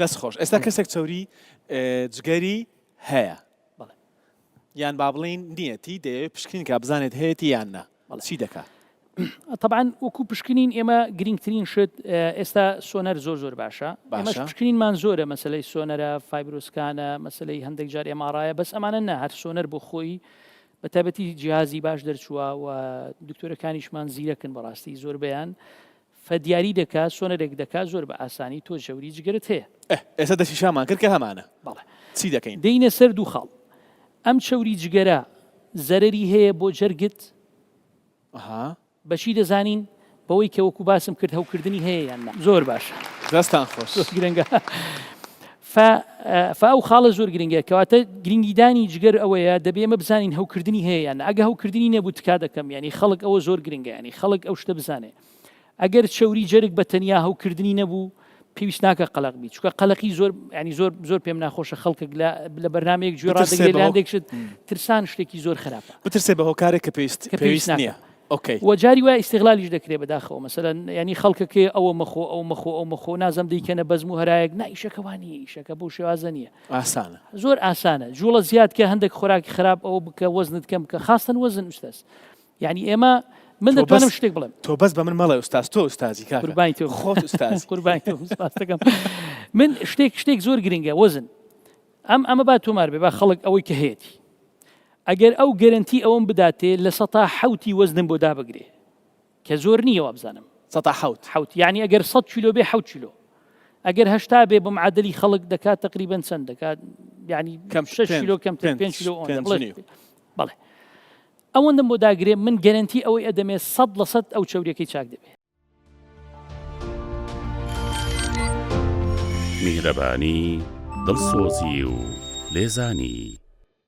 دەست خۆش ئێستا کەسێک چۆری جگەری هەیە یان با بڵین نیەتی دەیەوێت پشکنینکە بزانێت هەیەی یان نا چی دەکات؟ طبعا وەکو پشکنین ئێمە گرنگترین شت ئێستا سۆنەر زۆر باشە ئێمەش پشکنینمان زۆرە مەسلەی سۆنەرە فایبرۆسکانە مەسلەی هەندێک جار ئێمارایە بەس ئەمانە نه هەر سۆنەر بۆ خۆی بە تایبەتی جیهازی باش دەرچووە و دکتۆرەکانیشمان زیرەکن بەڕاستی زۆر بەیان فەدیاری دەکات سۆنەرێک دەکات زۆر بە ئاسانی تۆ ژەوری جگەرت هەیە ئێستا دەشی شامان کرد کە هەمانە بەڵێ چی دەکەین دەینە سەر دوو خاڵ ئەم چەوری جگەرە زەرەری هەیە بۆ جەرگت بەچی دەزانین بەوەی کە وەکو باسم کرد هەوکردنی هەیە یان زۆر باشە دەستان خۆش گرنگە ئەو خاڵە زۆر گرنگە کەواتە گرنگیدانی جگەر ئەوەیە دەبێ ئێمە بزانین هەوکردنی هەیە یان ئەگە هەوکردنی نەبوو تکا دەکەم ینی خەڵک ئەوە زۆر گرنگە ینی خەڵک ئەو شتە بزانێ ئەگەر چەوری جەرگ بە تەنیا هەوکردنی نەبوو پێویست ناکە قەلق بیت چونکە قەلقی زۆر ینی زۆر پێم ناخۆشە خەڵکێک لە بەرنامەیەک گوێ ڕادەگرێت لە هەندێک شت ترسان شتێکی زۆر خراپە بترسێ بە هۆکارێک کە پێویست نییە وەجاری وای ئیستیغلالیش دەکرێت بەداخەوە مەسەلەن ینی خەڵکەکێ ئەوە مەخۆ نازەم دەیکەنە بەزم و هەرایەک نا ئیشەکەوانی ئیشەکە بۆ شێوازە نییە ئاسانە زۆر ئاسانە جوڵە زیاد کە هەندێک خۆراکی خراپ ئەوە بکە وەزنت کەم بکە خاستن وەزن ئوستاز یعنی ئێمە من دەتوانم شتێک بڵێم تۆ بەس بە من مەڵێ ئوستاز تۆ ئوستازی کاکە قوربانی تۆ خۆت ئوستاز قوربانی تۆ ئوستازەکەم من شتێک زۆر گرنگە وەزن ئەمە با تۆمار بێ با خەڵک ئەوەی کە هەیەی ئەگەر ئەو گەرنتی ئەوم بداتێ لە سەتا حەوتی وەزنم بۆ دابگرێ کە زۆر نییەوە بزانم سەتا حەوت یعنی ئەگەر 100 کیلۆ بێ 7 کیلۆ ئەگەر 80 بێ بە معادلی خەڵک دەکات تقریبا چەند دەکات ینی 6 کیلۆ کەمتر 5 کیلۆ بەڵێ ئەوەندەم بۆ داگرێ من گەرنتی ئەوەی ئەدەمێ 100% ئەو چەوریەکەی چاک دەبێت میهرەبانی دڵسۆزی و لێزانی